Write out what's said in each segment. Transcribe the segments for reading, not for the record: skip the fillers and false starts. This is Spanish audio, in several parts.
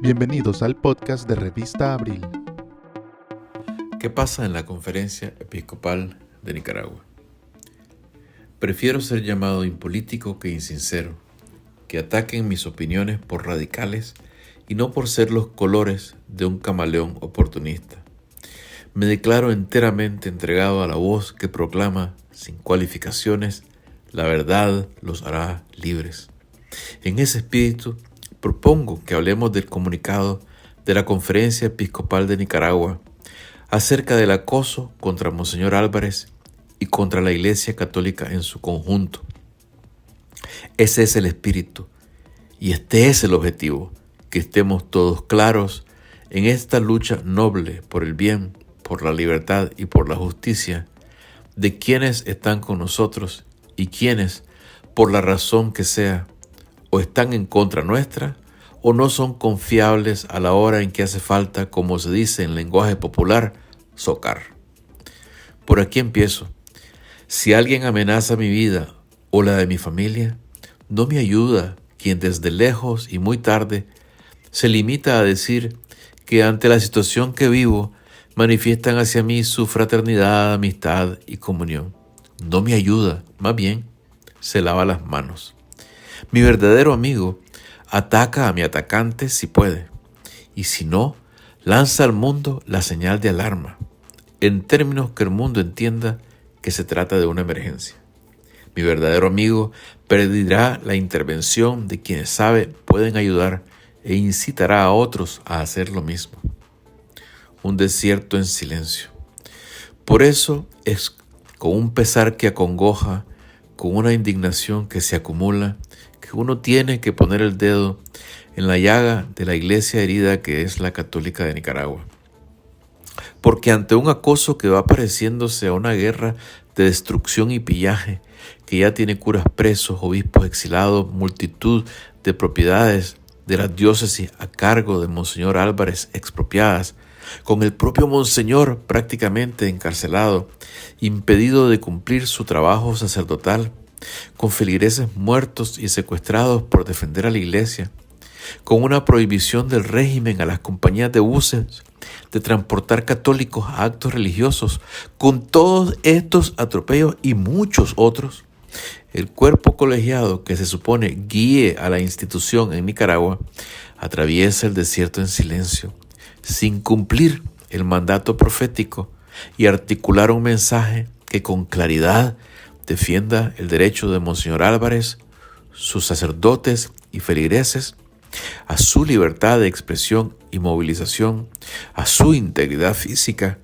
Bienvenidos al podcast de Revista Abril. ¿Qué pasa en la Conferencia Episcopal de Nicaragua? Prefiero ser llamado impolítico que insincero, que ataquen mis opiniones por radicales y no por ser los colores de un camaleón oportunista. Me declaro enteramente entregado a la voz que proclama, sin cualificaciones, la verdad los hará libres. En ese espíritu, propongo que hablemos del comunicado de la Conferencia Episcopal de Nicaragua acerca del acoso contra Monseñor Álvarez y contra la Iglesia Católica en su conjunto. Ese es el espíritu y este es el objetivo, que estemos todos claros en esta lucha noble por el bien, por la libertad y por la justicia, de quienes están con nosotros y quienes, por la razón que sea, o están en contra nuestra, o no son confiables a la hora en que hace falta, como se dice en lenguaje popular, socar. Por aquí empiezo. Si alguien amenaza mi vida o la de mi familia, no me ayuda quien desde lejos y muy tarde se limita a decir que ante la situación que vivo manifiestan hacia mí su fraternidad, amistad y comunión. No me ayuda, más bien se lava las manos. Mi verdadero amigo ataca a mi atacante si puede, y si no, lanza al mundo la señal de alarma, en términos que el mundo entienda que se trata de una emergencia. Mi verdadero amigo pedirá la intervención de quienes sabe pueden ayudar e incitará a otros a hacer lo mismo. Un desierto en silencio. Por eso es con un pesar que acongoja, con una indignación que se acumula, que uno tiene que poner el dedo en la llaga de la iglesia herida que es la Católica de Nicaragua. Porque ante un acoso que va pareciéndose a una guerra de destrucción y pillaje, que ya tiene curas presos, obispos exilados, multitud de propiedades de la diócesis a cargo de Monseñor Álvarez expropiadas, con el propio Monseñor prácticamente encarcelado, impedido de cumplir su trabajo sacerdotal, con feligreses muertos y secuestrados por defender a la iglesia, con una prohibición del régimen a las compañías de buses de transportar católicos a actos religiosos, con todos estos atropellos y muchos otros, el cuerpo colegiado que se supone guíe a la institución en Nicaragua atraviesa el desierto en silencio, sin cumplir el mandato profético y articular un mensaje que con claridad defienda el derecho de Monseñor Álvarez, sus sacerdotes y feligreses, a su libertad de expresión y movilización, a su integridad física,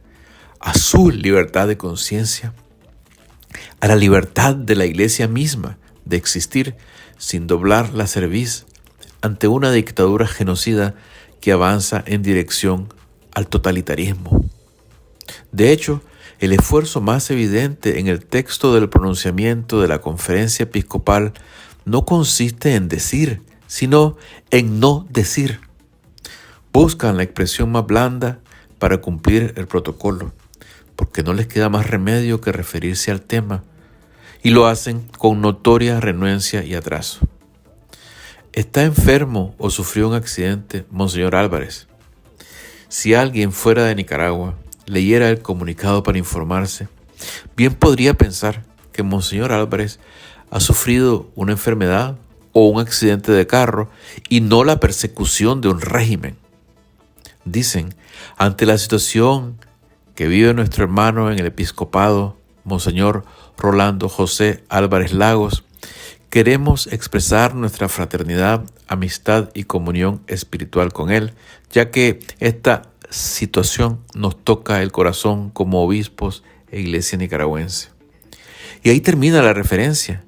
a su libertad de conciencia, a la libertad de la iglesia misma de existir sin doblar la cerviz ante una dictadura genocida que avanza en dirección al totalitarismo. De hecho, el esfuerzo más evidente en el texto del pronunciamiento de la Conferencia Episcopal no consiste en decir, sino en no decir. Buscan la expresión más blanda para cumplir el protocolo, porque no les queda más remedio que referirse al tema, y lo hacen con notoria renuencia y atraso. ¿Está enfermo o sufrió un accidente Monseñor Álvarez? Si alguien fuera de Nicaragua leyera el comunicado para informarse, bien podría pensar que Monseñor Álvarez ha sufrido una enfermedad o un accidente de carro y no la persecución de un régimen. Dicen, ante la situación que vive nuestro hermano en el episcopado, Monseñor Rolando José Álvarez Lagos, queremos expresar nuestra fraternidad, amistad y comunión espiritual con él, ya que esta situación nos toca el corazón como obispos e iglesia nicaragüense. Y ahí termina la referencia.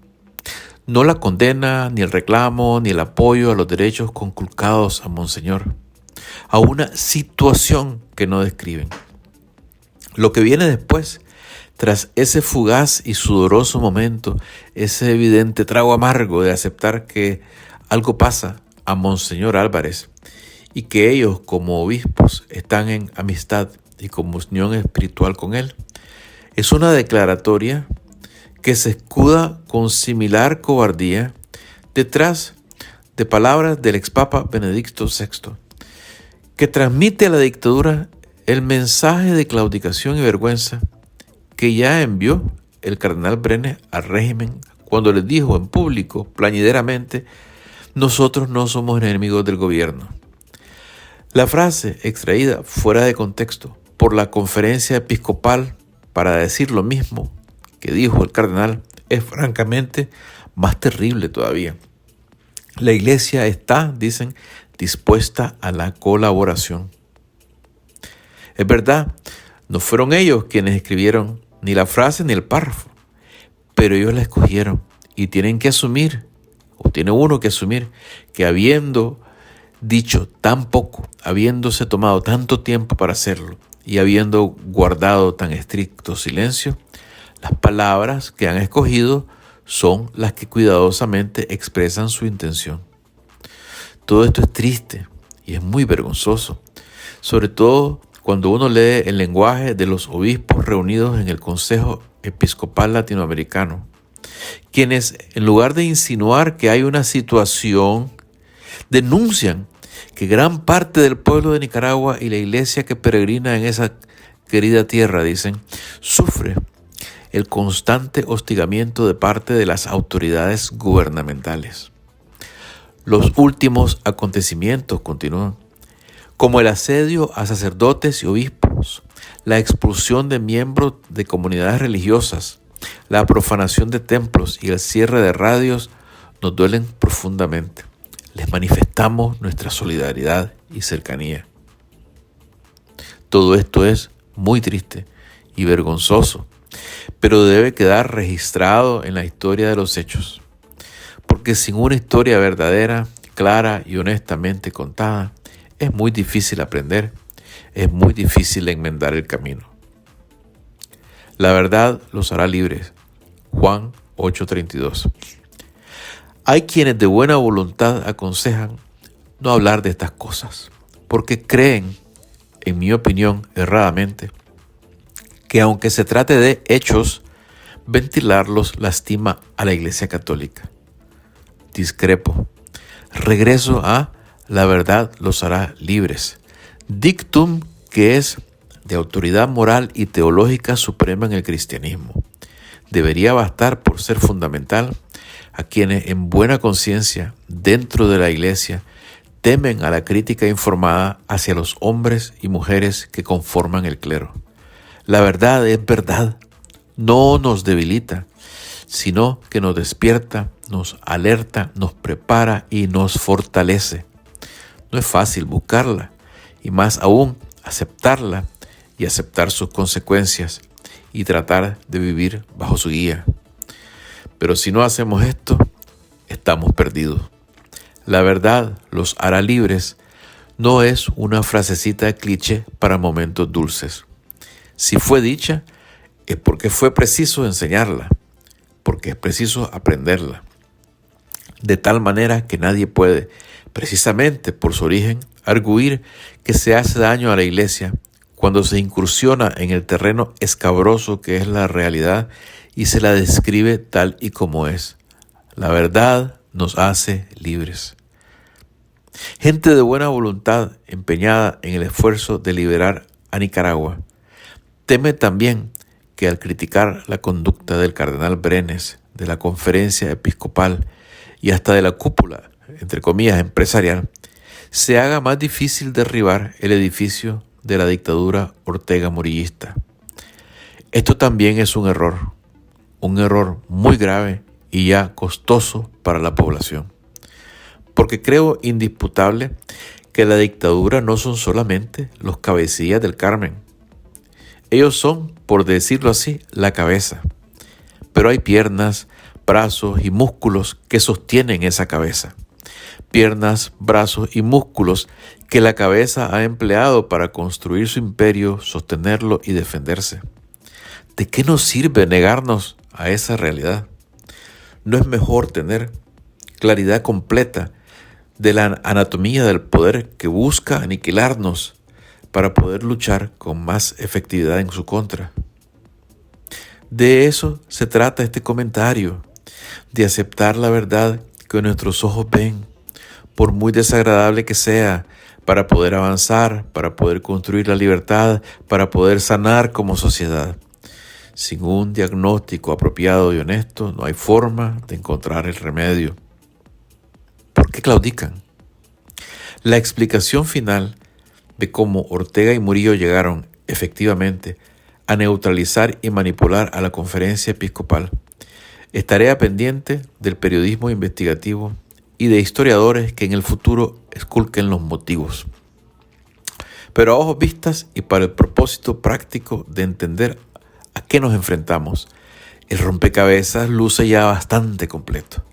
No la condena, ni el reclamo, ni el apoyo a los derechos conculcados a Monseñor, a una situación que no describen. Lo que viene después, tras ese fugaz y sudoroso momento, ese evidente trago amargo de aceptar que algo pasa a Monseñor Álvarez y que ellos como obispos están en amistad y comunión espiritual con él, es una declaratoria que se escuda con similar cobardía detrás de palabras del expapa Benedicto VI, que transmite a la dictadura el mensaje de claudicación y vergüenza que ya envió el cardenal Brenes al régimen cuando les dijo en público, plañideramente: nosotros no somos enemigos del gobierno. La frase, extraída fuera de contexto por la conferencia episcopal para decir lo mismo que dijo el cardenal, es francamente más terrible todavía. La iglesia está, dicen, dispuesta a la colaboración. Es verdad, no fueron ellos quienes escribieron ni la frase ni el párrafo, pero ellos la escogieron y tienen que asumir, o tiene uno que asumir, que habiendo dicho tan poco, habiéndose tomado tanto tiempo para hacerlo y habiendo guardado tan estricto silencio, las palabras que han escogido son las que cuidadosamente expresan su intención. Todo esto es triste y es muy vergonzoso, sobre todo cuando uno lee el lenguaje de los obispos reunidos en el Consejo Episcopal Latinoamericano, quienes, en lugar de insinuar que hay una situación, denuncian que gran parte del pueblo de Nicaragua y la iglesia que peregrina en esa querida tierra, dicen, sufre el constante hostigamiento de parte de las autoridades gubernamentales. Los últimos acontecimientos, continúan, como el asedio a sacerdotes y obispos, la expulsión de miembros de comunidades religiosas, la profanación de templos y el cierre de radios, nos duelen profundamente. Les manifestamos nuestra solidaridad y cercanía. Todo esto es muy triste y vergonzoso, pero debe quedar registrado en la historia de los hechos, porque sin una historia verdadera, clara y honestamente contada, es muy difícil aprender, es muy difícil enmendar el camino. La verdad los hará libres. Juan 8:32. Hay quienes de buena voluntad aconsejan no hablar de estas cosas, porque creen, en mi opinión erradamente, que aunque se trate de hechos, ventilarlos lastima a la Iglesia Católica. Discrepo. Regreso a la verdad los hará libres. Dictum que es de autoridad moral y teológica suprema en el cristianismo. Debería bastar por ser fundamental a quienes en buena conciencia dentro de la Iglesia temen a la crítica informada hacia los hombres y mujeres que conforman el clero. La verdad es verdad, no nos debilita, sino que nos despierta, nos alerta, nos prepara y nos fortalece. No es fácil buscarla y más aún aceptarla y aceptar sus consecuencias y tratar de vivir bajo su guía. Pero si no hacemos esto, estamos perdidos. La verdad los hará libres no es una frasecita de cliché para momentos dulces. Si fue dicha, es porque fue preciso enseñarla, porque es preciso aprenderla. De tal manera que nadie puede, precisamente por su origen, arguir que se hace daño a la Iglesia cuando se incursiona en el terreno escabroso que es la realidad y se la describe tal y como es. La verdad nos hace libres. Gente de buena voluntad empeñada en el esfuerzo de liberar a Nicaragua teme también que al criticar la conducta del cardenal Brenes, de la conferencia episcopal y hasta de la cúpula, entre comillas, empresarial, se haga más difícil derribar el edificio de la dictadura ortega-murillista. Esto también es un error muy grave y ya costoso para la población. Porque creo indisputable que la dictadura no son solamente los cabecillas del Carmen. Ellos son, por decirlo así, la cabeza. Pero hay piernas, brazos y músculos que sostienen esa cabeza. Piernas, brazos y músculos que la cabeza ha empleado para construir su imperio, sostenerlo y defenderse. ¿De qué nos sirve negarnos a esa realidad? ¿No es mejor tener claridad completa de la anatomía del poder que busca aniquilarnos para poder luchar con más efectividad en su contra? De eso se trata este comentario, de aceptar la verdad que nuestros ojos ven, por muy desagradable que sea, para poder avanzar, para poder construir la libertad, para poder sanar como sociedad. Sin un diagnóstico apropiado y honesto, no hay forma de encontrar el remedio. ¿Por qué claudican? La explicación final de cómo Ortega y Murillo llegaron efectivamente a neutralizar y manipular a la Conferencia Episcopal es tarea pendiente del periodismo investigativo y de historiadores que en el futuro esculquen los motivos. Pero a ojos vistas y para el propósito práctico de entender a qué nos enfrentamos, el rompecabezas luce ya bastante completo.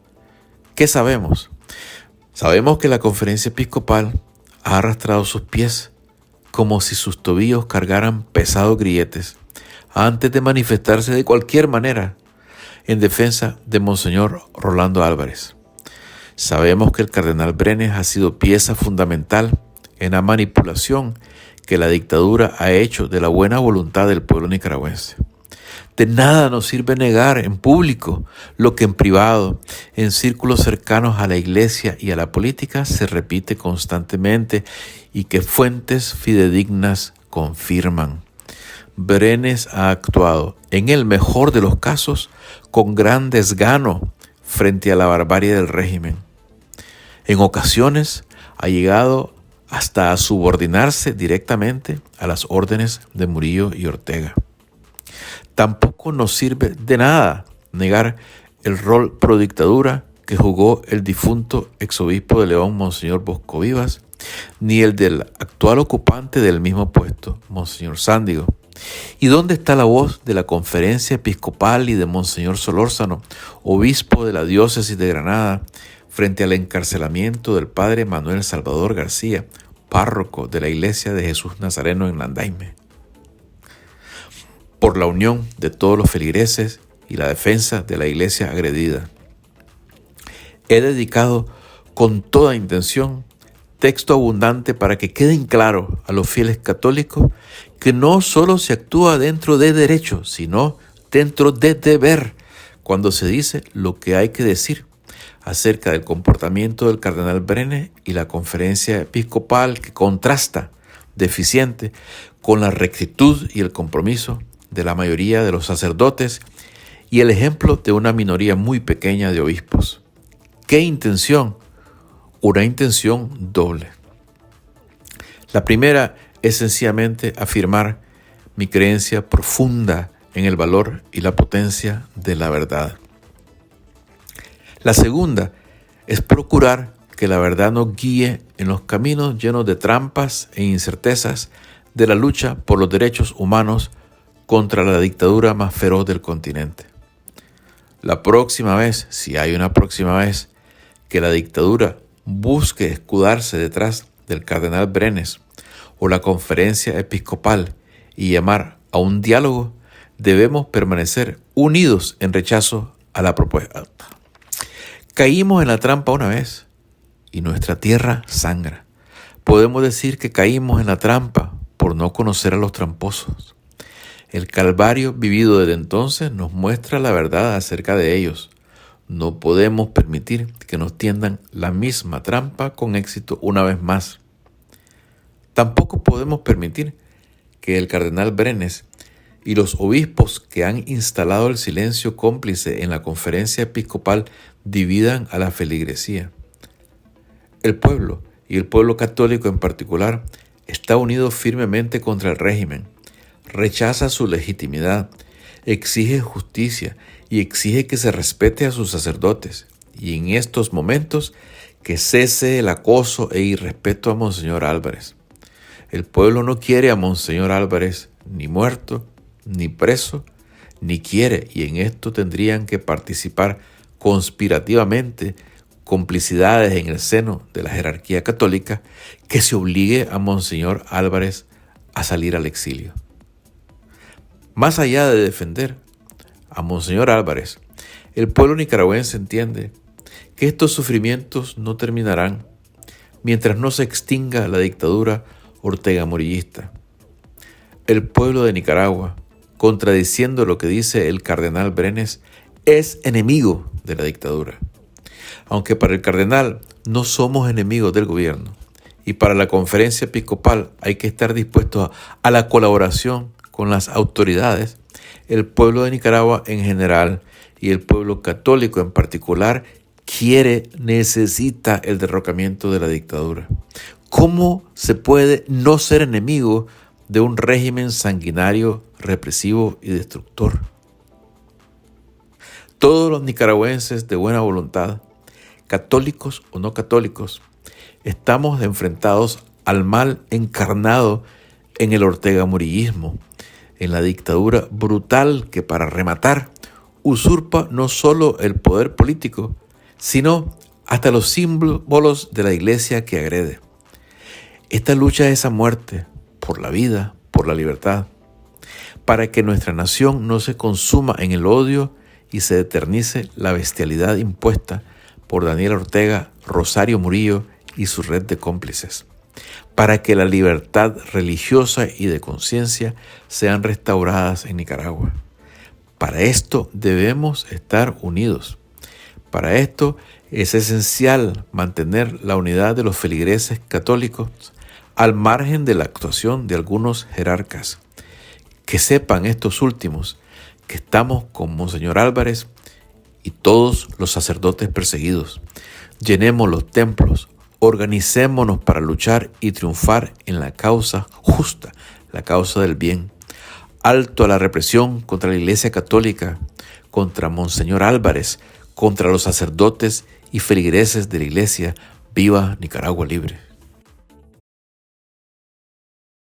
¿Qué sabemos? Sabemos que la Conferencia Episcopal ha arrastrado sus pies como si sus tobillos cargaran pesados grilletes antes de manifestarse de cualquier manera en defensa de Monseñor Rolando Álvarez. Sabemos que el cardenal Brenes ha sido pieza fundamental en la manipulación que la dictadura ha hecho de la buena voluntad del pueblo nicaragüense. De nada nos sirve negar en público lo que en privado, en círculos cercanos a la iglesia y a la política, se repite constantemente y que fuentes fidedignas confirman. Brenes ha actuado, en el mejor de los casos, con gran desgano frente a la barbarie del régimen. En ocasiones ha llegado hasta a subordinarse directamente a las órdenes de Murillo y Ortega. Tampoco nos sirve de nada negar el rol pro dictadura que jugó el difunto exobispo de León, Monseñor Bosco Vivas, ni el del actual ocupante del mismo puesto, Monseñor Sándigo. ¿Y dónde está la voz de la Conferencia Episcopal y de Monseñor Solórzano, obispo de la diócesis de Granada, frente al encarcelamiento del padre Manuel Salvador García, párroco de la Iglesia de Jesús Nazareno en Landaime? Por la unión de todos los feligreses y la defensa de la iglesia agredida. He dedicado con toda intención texto abundante para que queden claros a los fieles católicos que no solo se actúa dentro de derecho, sino dentro de deber, cuando se dice lo que hay que decir acerca del comportamiento del cardenal Brenes y la Conferencia Episcopal, que contrasta deficiente con la rectitud y el compromiso de la mayoría de los sacerdotes y el ejemplo de una minoría muy pequeña de obispos. ¿Qué intención? Una intención doble. La primera es sencillamente afirmar mi creencia profunda en el valor y la potencia de la verdad. La segunda es procurar que la verdad nos guíe en los caminos llenos de trampas e incertezas de la lucha por los derechos humanos contra la dictadura más feroz del continente. La próxima vez, si hay una próxima vez, que la dictadura busque escudarse detrás del cardenal Brenes o la Conferencia Episcopal y llamar a un diálogo, debemos permanecer unidos en rechazo a la propuesta. Caímos en la trampa una vez y nuestra tierra sangra. Podemos decir que caímos en la trampa por no conocer a los tramposos. El calvario vivido desde entonces nos muestra la verdad acerca de ellos. No podemos permitir que nos tiendan la misma trampa con éxito una vez más. Tampoco podemos permitir que el cardenal Brenes y los obispos que han instalado el silencio cómplice en la Conferencia Episcopal dividan a la feligresía. El pueblo, y el pueblo católico en particular, está unido firmemente contra el régimen. Rechaza su legitimidad, exige justicia y exige que se respete a sus sacerdotes. Y en estos momentos que cese el acoso e irrespeto a Monseñor Álvarez. El pueblo no quiere a Monseñor Álvarez ni muerto, ni preso, ni quiere, y en esto tendrían que participar conspirativamente complicidades en el seno de la jerarquía católica que se obligue a Monseñor Álvarez a salir al exilio. Más allá de defender a Monseñor Álvarez, el pueblo nicaragüense entiende que estos sufrimientos no terminarán mientras no se extinga la dictadura ortega-murillista. El pueblo de Nicaragua, contradiciendo lo que dice el cardenal Brenes, es enemigo de la dictadura. Aunque para el cardenal no somos enemigos del gobierno Y para la conferencia episcopal hay que estar dispuestos a la colaboración con las autoridades, el pueblo de Nicaragua en general y el pueblo católico en particular necesita el derrocamiento de la dictadura. ¿Cómo se puede no ser enemigo de un régimen sanguinario, represivo y destructor? Todos los nicaragüenses de buena voluntad, católicos o no católicos, estamos enfrentados al mal encarnado en el Ortega Murillismo, en la dictadura brutal que, para rematar, usurpa no solo el poder político, sino hasta los símbolos de la iglesia que agrede. Esta lucha es a muerte por la vida, por la libertad, para que nuestra nación no se consuma en el odio y se eternice la bestialidad impuesta por Daniel Ortega, Rosario Murillo y su red de cómplices, para que la libertad religiosa y de conciencia sean restauradas en Nicaragua. Para esto debemos estar unidos. Para esto es esencial mantener la unidad de los feligreses católicos al margen de la actuación de algunos jerarcas. Que sepan estos últimos que estamos con Monseñor Álvarez y todos los sacerdotes perseguidos. Llenemos los templos, organicémonos para luchar y triunfar en la causa justa, la causa del bien. Alto a la represión contra la Iglesia Católica, contra Monseñor Álvarez, contra los sacerdotes y feligreses de la Iglesia. ¡Viva Nicaragua libre!